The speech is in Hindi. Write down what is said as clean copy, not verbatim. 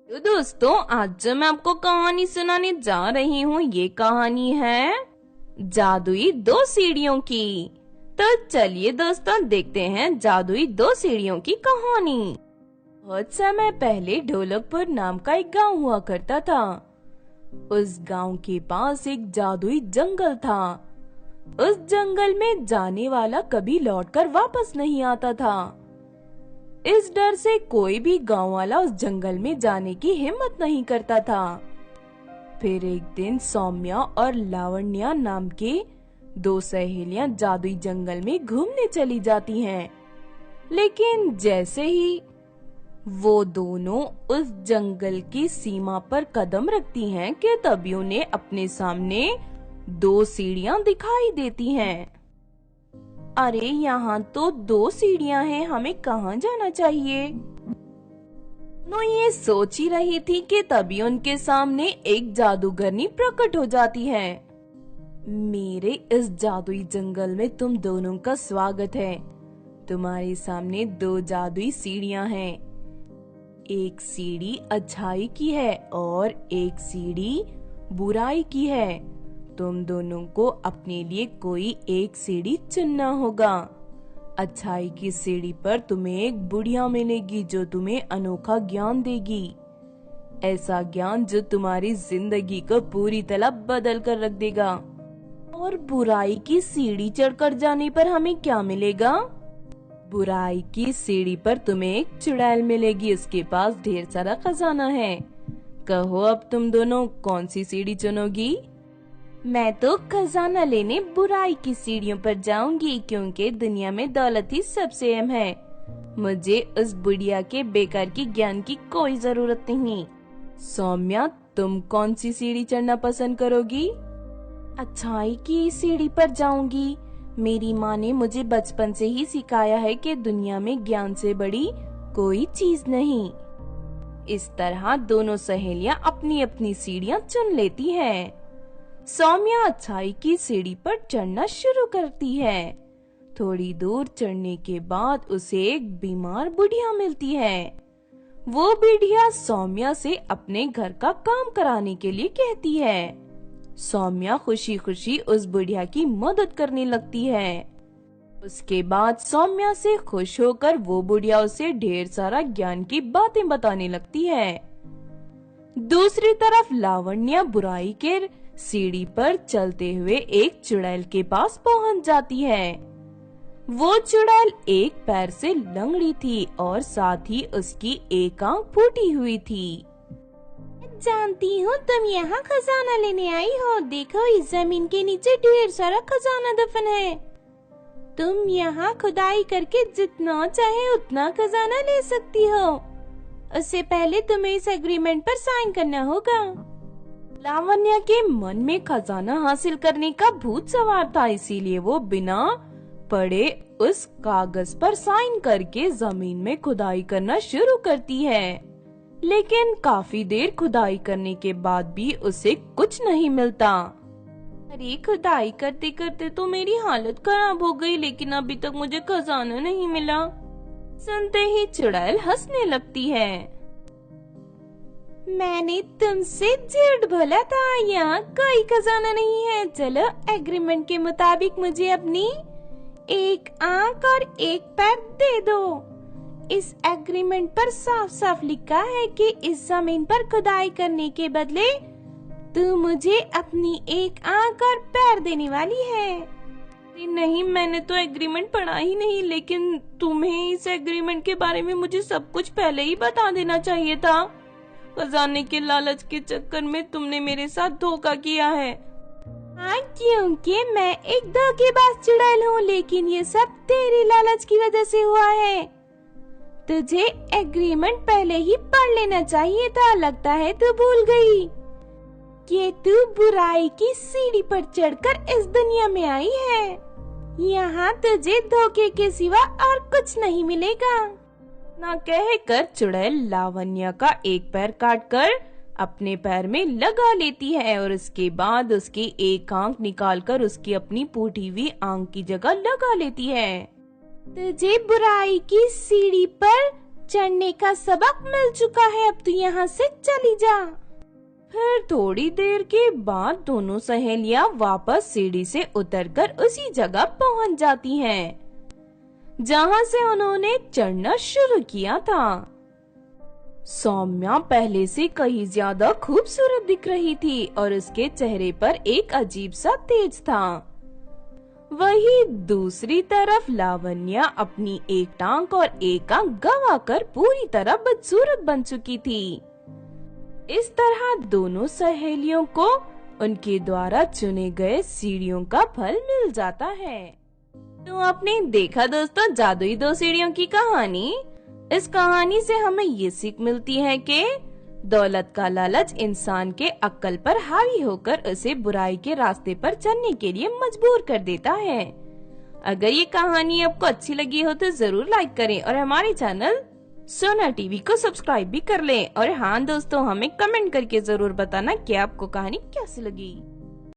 तो दोस्तों, आज जो मैं आपको कहानी सुनाने जा रही हूँ, ये कहानी है जादुई दो सीढ़ियों की। तो चलिए दोस्तों, देखते हैं जादुई दो सीढ़ियों की कहानी। बहुत समय पहले ढोलकपुर नाम का एक गांव हुआ करता था। उस गांव के पास एक जादुई जंगल था। उस जंगल में जाने वाला कभी लौटकर वापस नहीं आता था। इस डर से कोई भी गांव वाला उस जंगल में जाने की हिम्मत नहीं करता था। फिर एक दिन सौम्या और लावण्या नाम के दो सहेलियां जादुई जंगल में घूमने चली जाती हैं। लेकिन जैसे ही वो दोनों उस जंगल की सीमा पर कदम रखती हैं कि तभी उन्हें अपने सामने दो सीढ़ियां दिखाई देती हैं। अरे, यहाँ तो दो सीढ़ियां हैं, हमें कहाँ जाना चाहिए? नो ये सोच ही रही थी कि तभी उनके सामने एक जादूगरनी प्रकट हो जाती है। मेरे इस जादुई जंगल में तुम दोनों का स्वागत है। तुम्हारे सामने दो जादुई सीढ़ियां हैं। एक सीढ़ी अच्छाई की है और एक सीढ़ी बुराई की है। तुम दोनों को अपने लिए कोई एक सीढ़ी चुनना होगा। अच्छाई की सीढ़ी पर तुम्हें एक बुढ़िया मिलेगी जो तुम्हें अनोखा ज्ञान देगी। ऐसा ज्ञान जो तुम्हारी जिंदगी को पूरी तरह बदल कर रख देगा। और बुराई की सीढ़ी चढ़कर जाने पर हमें क्या मिलेगा? बुराई की सीढ़ी पर तुम्हें एक चुड़ैल मिलेगी, उसके पास ढेर सारा खजाना है। कहो अब तुम दोनों कौन सी सीढ़ी चुनोगी? मैं तो खजाना लेने बुराई की सीढ़ियों पर जाऊंगी, क्योंकि दुनिया में दौलत ही सबसे अहम है। मुझे उस बुढ़िया के बेकार की ज्ञान की कोई जरूरत नहीं। सौम्या, तुम कौन सी सीढ़ी चढ़ना पसंद करोगी? अच्छाई की सीढ़ी पर जाऊंगी। मेरी माँ ने मुझे बचपन से ही सिखाया है कि दुनिया में ज्ञान से बड़ी कोई चीज नहीं। इस तरह दोनों सहेलियां अपनी अपनी सीढ़ियां चुन लेती हैं। सौम्या अच्छाई की सीढ़ी पर चढ़ना शुरू करती है। थोड़ी दूर चढ़ने के बाद उसे एक बीमार बुढ़िया मिलती है। वो बुढ़िया सौम्या से अपने घर का काम कराने के लिए कहती है। सौम्या खुशी खुशी उस बुढ़िया की मदद करने लगती है। उसके बाद सौम्या से खुश होकर वो बुढ़िया उसे ढेर सारा ज्ञान की बातें बताने लगती है। दूसरी तरफ लावण्या बुराई के सीढ़ी पर चलते हुए एक चुड़ैल के पास पहुंच जाती है। वो चुड़ैल एक पैर से लंगड़ी थी और साथ ही उसकी एक आंख फूटी हुई थी। जानती हूँ तुम यहाँ खजाना लेने आई हो। देखो, इस जमीन के नीचे ढेर सारा खजाना दफन है। तुम यहाँ खुदाई करके जितना चाहे उतना खजाना ले सकती हो। उससे पहले तुम्हें इस एग्रीमेंट पर साइन करना होगा। लावण्या के मन में खजाना हासिल करने का भूत सवार था, इसीलिए वो बिना पढ़े उस कागज पर साइन करके जमीन में खुदाई करना शुरू करती है। लेकिन काफी देर खुदाई करने के बाद भी उसे कुछ नहीं मिलता। अरे, खुदाई करते करते तो मेरी हालत खराब हो गई, लेकिन अभी तक मुझे खजाना नहीं मिला। सुनते ही चुड़ैल हंसने लगती है। मैंने तुमसे झूठ बोला था, यहाँ कोई खजाना नहीं है। चलो, एग्रीमेंट के मुताबिक मुझे अपनी एक आंख और एक पैर दे दो। इस एग्रीमेंट पर साफ साफ लिखा है कि इस जमीन पर खुदाई करने के बदले तू मुझे अपनी एक आंख और पैर देने वाली है। नहीं, मैंने तो एग्रीमेंट पढ़ा ही नहीं, लेकिन तुम्हें इस एग्रीमेंट के बारे में मुझे सब कुछ पहले ही बता देना चाहिए था। खजाने के लालच के चक्कर में तुमने मेरे साथ धोखा किया है। हाँ, क्योंकि मैं एक धोखेबाज चुड़ैल हूँ, लेकिन ये सब तेरी लालच की वजह से हुआ है। तुझे एग्रीमेंट पहले ही पढ़ लेना चाहिए था। लगता है तू भूल गई कि तू बुराई की सीढ़ी पर चढ़कर इस दुनिया में आई है। यहाँ तुझे धोखे के सिवा और कुछ नहीं मिलेगा। ना कहकर चुड़ैल लावण्या का एक पैर काटकर अपने पैर में लगा लेती है और उसके बाद उसकी एक आंख निकालकर उसकी अपनी फूटी हुई आंख की जगह लगा लेती है। तुझे बुराई की सीढ़ी पर चढ़ने का सबक मिल चुका है, अब तू यहाँ से चली जा। फिर थोड़ी देर के बाद दोनों सहेलियां वापस सीढ़ी से उतरकर उसी जगह पहुंच जाती हैं, जहां से उन्होंने चढ़ना शुरू किया था। सौम्या पहले से कहीं ज्यादा खूबसूरत दिख रही थी और उसके चेहरे पर एक अजीब सा तेज था। वही दूसरी तरफ लावण्या अपनी एक टांग और एक आंख गंवाकर पूरी तरह बदसूरत बन चुकी थी। इस तरह दोनों सहेलियों को उनके द्वारा चुने गए सीढ़ियों का फल मिल जाता है। तो आपने देखा दोस्तों जादुई 2 सीढ़ियों की कहानी। इस कहानी से हमें ये सीख मिलती है कि दौलत का लालच इंसान के अक्ल पर हावी होकर उसे बुराई के रास्ते पर चलने के लिए मजबूर कर देता है। अगर ये कहानी आपको अच्छी लगी हो तो जरूर लाइक करें और हमारे चैनल सोना टीवी को सब्सक्राइब भी कर लें। और हाँ दोस्तों, हमें कमेंट करके जरूर बताना कि आपको कहानी कैसी लगी।